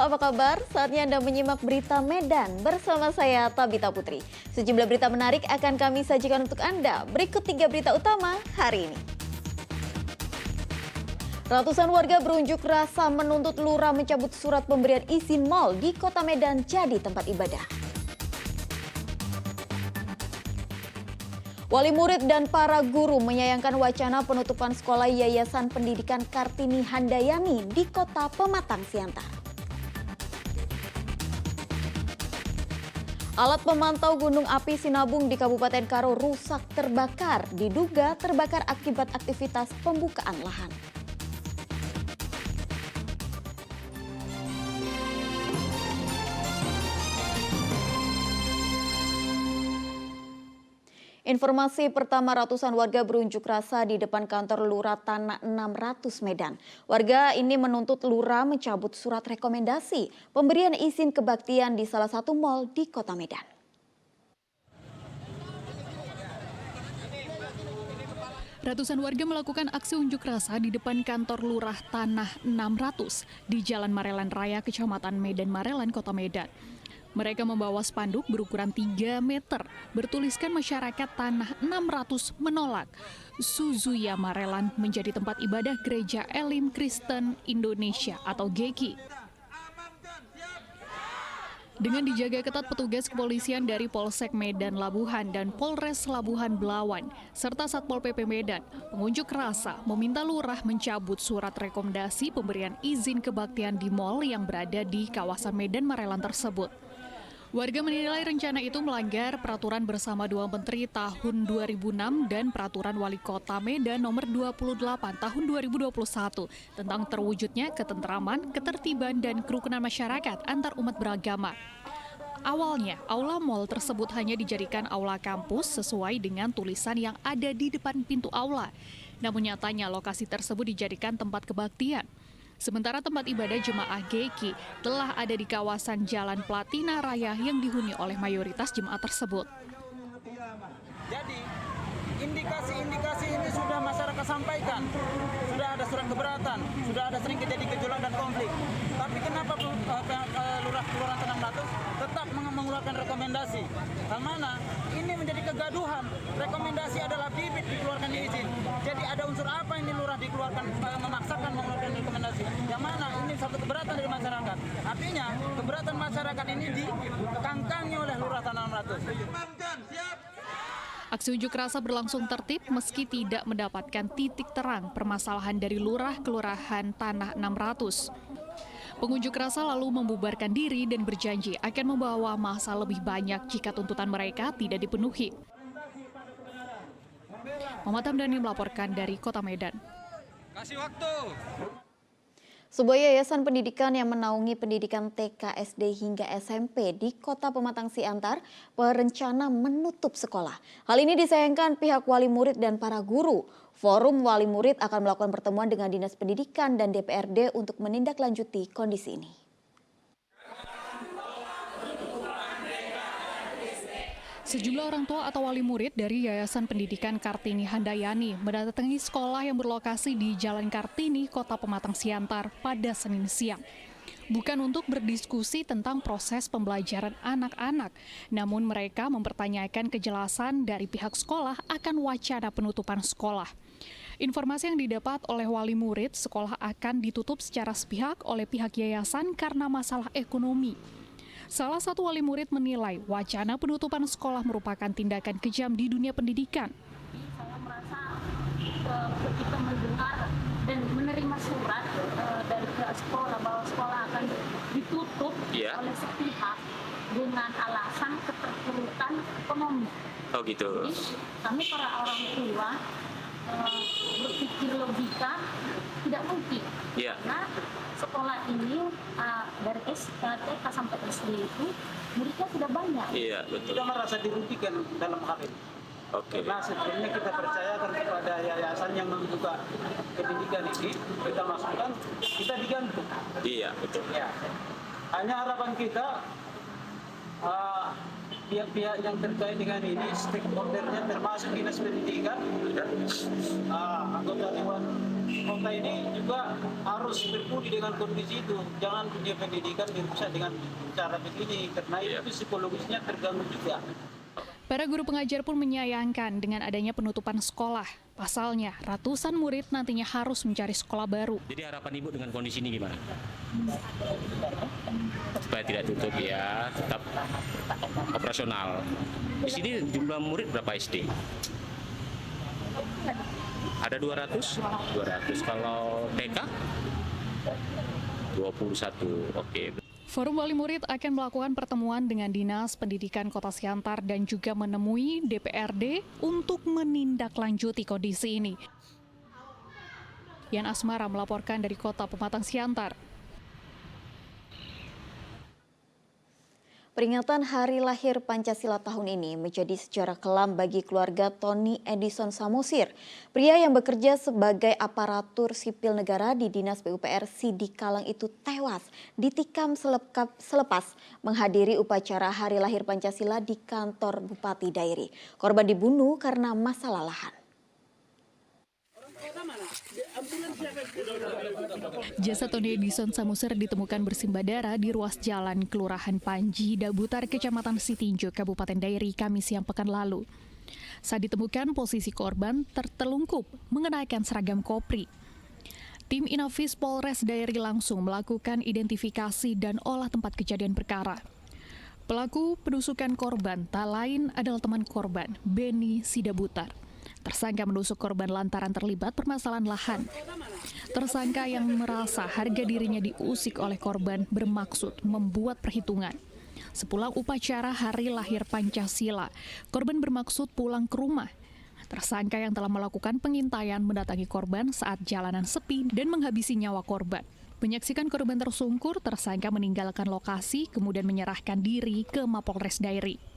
apa kabar? Saatnya Anda menyimak berita Medan bersama saya Tabita Putri. Sejumlah berita menarik akan kami sajikan untuk Anda. Berikut 3 berita utama hari ini. Ratusan warga berunjuk rasa menuntut lurah mencabut surat pemberian izin mal di Kota Medan jadi tempat ibadah. Wali murid dan para guru menyayangkan wacana penutupan sekolah Yayasan Pendidikan Kartini Handayani di Kota Pematang Siantar. Alat pemantau gunung api Sinabung di Kabupaten Karo rusak terbakar, diduga terbakar akibat aktivitas pembukaan lahan. Informasi pertama, ratusan warga berunjuk rasa di depan kantor Lurah Tanah 600 Medan. Warga ini menuntut lurah mencabut surat rekomendasi pemberian izin kebaktian di salah satu mal di Kota Medan. Ratusan warga melakukan aksi unjuk rasa di depan kantor Lurah Tanah 600 di Jalan Marelan Raya, Kecamatan Medan Marelan, Kota Medan. Mereka membawa spanduk berukuran 3 meter, bertuliskan masyarakat Tanah 600 menolak Suzuya Marelan menjadi tempat ibadah Gereja Elim Kristen Indonesia atau GEKI. Dengan dijaga ketat petugas kepolisian dari Polsek Medan Labuhan dan Polres Labuhan Belawan, serta Satpol PP Medan, pengunjuk rasa meminta lurah mencabut surat rekomendasi pemberian izin kebaktian di mal yang berada di kawasan Medan Marelan tersebut. Warga menilai rencana itu melanggar Peraturan Bersama Dua Menteri tahun 2006 dan Peraturan Wali Kota Medan nomor 28 tahun 2021 tentang terwujudnya ketentraman, ketertiban, dan kerukunan masyarakat antar umat beragama. Awalnya, aula mal tersebut hanya dijadikan aula kampus sesuai dengan tulisan yang ada di depan pintu aula. Namun nyatanya lokasi tersebut dijadikan tempat kebaktian. Sementara tempat ibadah jemaah GEKI telah ada di kawasan Jalan Platina Raya yang dihuni oleh mayoritas jemaat tersebut. Jadi, indikasi-indikasi ini sudah masyarakat sampaikan. Sudah ada surat keberatan, sudah ada sering terjadi gejolak dan konflik. Tapi kenapa Lurah Kelurahan Tanah 600 tetap mengeluarkan rekomendasi? Hal mana? Ini menjadi kegaduhan. Rekomendasi adalah bibit dikeluarkan izin. Jadi ada unsur apa ini lurah dikeluarkan, memaksakan mengeluarkan rekomendasi? Yang mana ini satu keberatan dari masyarakat. Artinya keberatan masyarakat ini dikangkangi oleh Lurah Tanah 600. Aksi unjuk rasa berlangsung tertib meski tidak mendapatkan titik terang permasalahan dari Lurah Kelurahan Tanah 600. Pengunjuk rasa lalu membubarkan diri dan berjanji akan membawa massa lebih banyak jika tuntutan mereka tidak dipenuhi. Muhammad Hamdani melaporkan dari Kota Medan. Kasih waktu. Sebuah yayasan pendidikan yang menaungi pendidikan TK, SD hingga SMP di Kota Pematang Siantar berencana menutup sekolah. Hal ini disayangkan pihak wali murid dan para guru. Forum wali murid akan melakukan pertemuan dengan Dinas Pendidikan dan DPRD untuk menindaklanjuti kondisi ini. Sejumlah orang tua atau wali murid dari Yayasan Pendidikan Kartini Handayani mendatangi sekolah yang berlokasi di Jalan Kartini, Kota Pematang Siantar pada Senin siang. Bukan untuk berdiskusi tentang proses pembelajaran anak-anak, namun mereka mempertanyakan kejelasan dari pihak sekolah akan wacana penutupan sekolah. Informasi yang didapat oleh wali murid, sekolah akan ditutup secara sepihak oleh pihak yayasan karena masalah ekonomi. Salah satu wali murid menilai wacana penutupan sekolah merupakan tindakan kejam di dunia pendidikan. Saya merasa ketika mendengar dan menerima surat dari pihak sekolah bahwa sekolah akan ditutup oleh sepihak dengan alasan keterpurukan ekonomi. Oh gitu. Jadi kami para orang tua berpikir logika tidak mungkin. Karena sekolah ini dari TK sampai SD itu muridnya sudah banyak. Iya, betul. Kita merasa dirugikan dalam hal ini. Oke. Karena sebetulnya kita percayakan kepada yayasan yang membuka pendidikan ini, kita masukkan, kita digantung. Iya, betul. Ya. Hanya harapan kita pihak-pihak yang terkait dengan ini, stakeholdernya termasuk Dinas Pendidikan, anggota Dewan kota ini juga harus berpudi dengan kondisi itu. Jangan dunia pendidikan dirusak dengan cara begini, karena itu psikologisnya terganggu juga. Para guru pengajar pun menyayangkan dengan adanya penutupan sekolah. Pasalnya, ratusan murid nantinya harus mencari sekolah baru. Jadi harapan Ibu dengan kondisi ini gimana? Supaya tidak tutup ya, tetap operasional. Di sini jumlah murid berapa SD? Ada 200? 200. Kalau TK? 21. Oke. Forum Wali Murid akan melakukan pertemuan dengan Dinas Pendidikan Kota Siantar dan juga menemui DPRD untuk menindaklanjuti kondisi ini. Yan Asmara melaporkan dari Kota Pematang Siantar. Peringatan Hari Lahir Pancasila tahun ini menjadi sejarah kelam bagi keluarga Tony Edison Samosir. Pria yang bekerja sebagai aparatur sipil negara di Dinas PUPR Sidikalang itu tewas ditikam selepas menghadiri upacara Hari Lahir Pancasila di kantor Bupati Dairi. Korban dibunuh karena masalah lahan. Jasad Tony Edison Samosir ditemukan bersimbah darah di ruas jalan Kelurahan Panji, Dabutar, Kecamatan Sitinjo, Kabupaten Dairi, Kamis siang pekan lalu. Saat ditemukan, posisi korban tertelungkup mengenakan seragam kopri. Tim Inafis Polres Dairi langsung melakukan identifikasi dan olah tempat kejadian perkara. Pelaku penusukan korban tak lain adalah teman korban, Beni Sidabutar. Tersangka menusuk korban lantaran terlibat permasalahan lahan. Tersangka yang merasa harga dirinya diusik oleh korban bermaksud membuat perhitungan. Sepulang upacara Hari Lahir Pancasila, korban bermaksud pulang ke rumah. Tersangka yang telah melakukan pengintaian mendatangi korban saat jalanan sepi dan menghabisi nyawa korban. Menyaksikan korban tersungkur, tersangka meninggalkan lokasi kemudian menyerahkan diri ke Mapolres Dairi.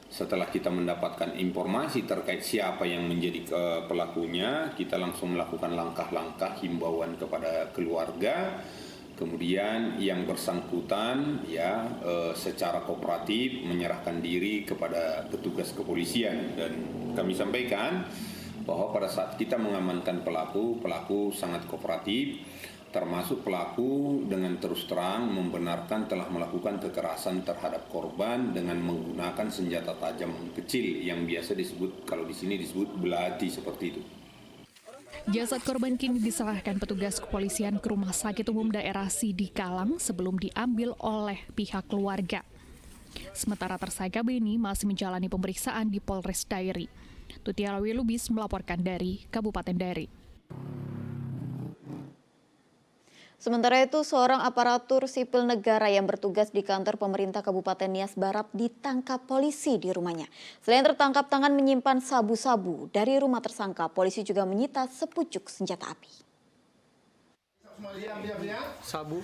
Setelah kita mendapatkan informasi terkait siapa yang menjadi pelakunya, kita langsung melakukan langkah-langkah himbauan kepada keluarga. Kemudian yang bersangkutan secara kooperatif menyerahkan diri kepada petugas kepolisian, dan kami sampaikan bahwa pada saat kita mengamankan pelaku sangat kooperatif. Termasuk pelaku dengan terus terang membenarkan telah melakukan kekerasan terhadap korban dengan menggunakan senjata tajam kecil yang biasa disebut, kalau di sini disebut belati seperti itu. Jasad korban kini diserahkan petugas kepolisian ke Rumah Sakit Umum Daerah Sidikalang sebelum diambil oleh pihak keluarga. Sementara tersangka Beni masih menjalani pemeriksaan di Polres Dairi. Tutiara Wilubis melaporkan dari Kabupaten Dairi. Sementara itu, seorang aparatur sipil negara yang bertugas di kantor pemerintah Kabupaten Nias Barat ditangkap polisi di rumahnya. Selain tertangkap tangan menyimpan sabu-sabu, dari rumah tersangka, polisi juga menyita sepucuk senjata api. Sabu.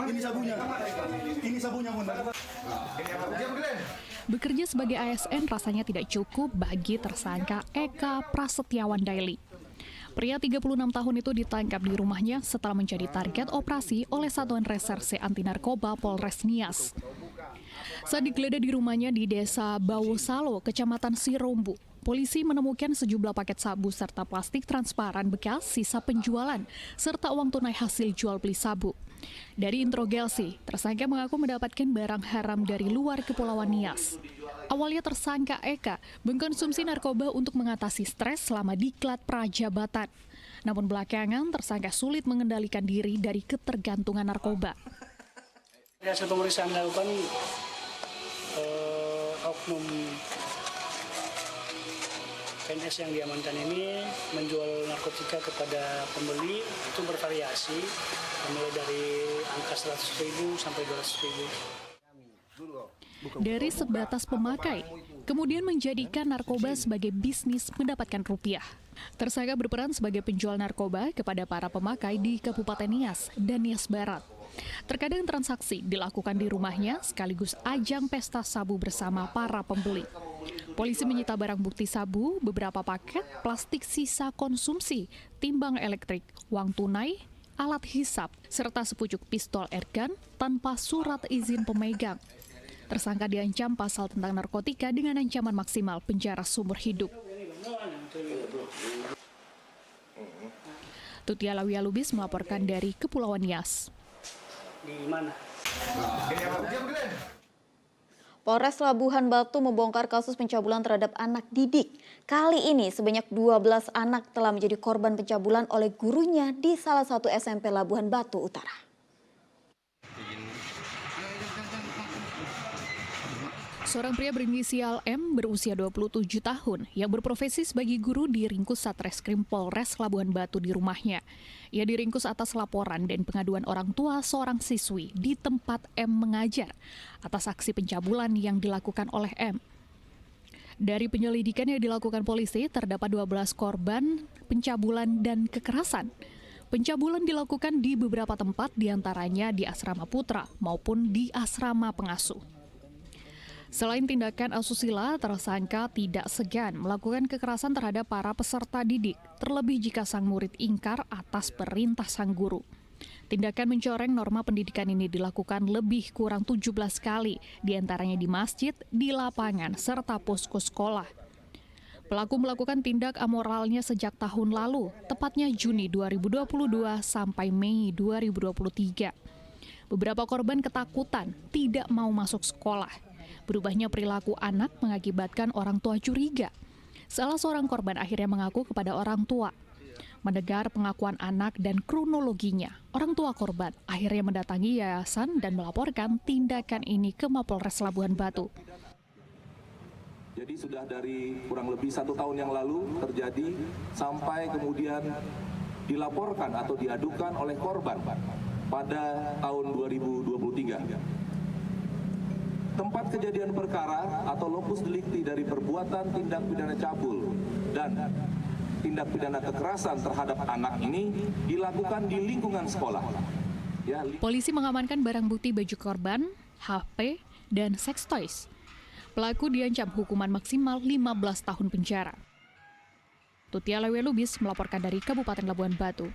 Ini sabunya. Ini sabunya. Bekerja sebagai ASN rasanya tidak cukup bagi tersangka Eka Prasetyawan Daily. Pria 36 tahun itu ditangkap di rumahnya setelah menjadi target operasi oleh Satuan Reserse Anti Narkoba Polres Nias. Saat digeledah di rumahnya di Desa Bawosalo, Kecamatan Sirombu, polisi menemukan sejumlah paket sabu serta plastik transparan bekas sisa penjualan, serta uang tunai hasil jual beli sabu. Dari interogasi, tersangka mengaku mendapatkan barang haram dari luar Kepulauan Nias. Awalnya tersangka Eka mengkonsumsi narkoba untuk mengatasi stres selama diklat prajabatan. Namun belakangan tersangka sulit mengendalikan diri dari ketergantungan narkoba. Hasil pemeriksaan dilakukan oknum PNS yang diamankan ini menjual narkotika kepada pembeli itu bervariasi, mulai dari angka 100.000 sampai 200.000. Dari sebatas pemakai, kemudian menjadikan narkoba sebagai bisnis mendapatkan rupiah. Tersangka berperan sebagai penjual narkoba kepada para pemakai di Kabupaten Nias dan Nias Barat. Terkadang transaksi dilakukan di rumahnya sekaligus ajang pesta sabu bersama para pembeli. Polisi menyita barang bukti sabu, beberapa paket, plastik sisa konsumsi, timbang elektrik, uang tunai, alat hisap, serta sepucuk pistol airgun tanpa surat izin pemegang. Tersangka diancam pasal tentang narkotika dengan ancaman maksimal penjara seumur hidup. Tutia Lawia Lubis melaporkan dari Kepulauan Nias. Di mana? Polres Labuhan Batu membongkar kasus pencabulan terhadap anak didik. Kali ini sebanyak 12 anak telah menjadi korban pencabulan oleh gurunya di salah satu SMP Labuhan Batu Utara. Seorang pria berinisial M berusia 27 tahun yang berprofesi sebagai guru diringkus Satreskrim Polres Labuhan Batu di rumahnya. Ia diringkus atas laporan dan pengaduan orang tua seorang siswi di tempat M mengajar atas aksi pencabulan yang dilakukan oleh M. Dari penyelidikan yang dilakukan polisi, terdapat 12 korban pencabulan dan kekerasan. Pencabulan dilakukan di beberapa tempat, diantaranya di asrama putra maupun di asrama pengasuh. Selain tindakan asusila, tersangka tidak segan melakukan kekerasan terhadap para peserta didik, terlebih jika sang murid ingkar atas perintah sang guru. Tindakan mencoreng norma pendidikan ini dilakukan lebih kurang 17 kali, diantaranya di masjid, di lapangan, serta posko sekolah. Pelaku melakukan tindak amoralnya sejak tahun lalu, tepatnya Juni 2022 sampai Mei 2023. Beberapa korban ketakutan tidak mau masuk sekolah. Berubahnya perilaku anak mengakibatkan orang tua curiga. Salah seorang korban akhirnya mengaku kepada orang tua. Mendengar pengakuan anak dan kronologinya, orang tua korban akhirnya mendatangi yayasan dan melaporkan tindakan ini ke Mapolres Labuhan Batu. Jadi sudah dari kurang lebih 1 tahun yang lalu terjadi sampai kemudian dilaporkan atau diadukan oleh korban pada tahun 2023. Tempat kejadian perkara atau lokus delikti dari perbuatan tindak pidana cabul dan tindak pidana kekerasan terhadap anak ini dilakukan di lingkungan sekolah. Polisi mengamankan barang bukti baju korban, HP, dan sex toys. Pelaku diancam hukuman maksimal 15 tahun penjara. Tutia Lawia Lubis melaporkan dari Kabupaten Labuhan Batu.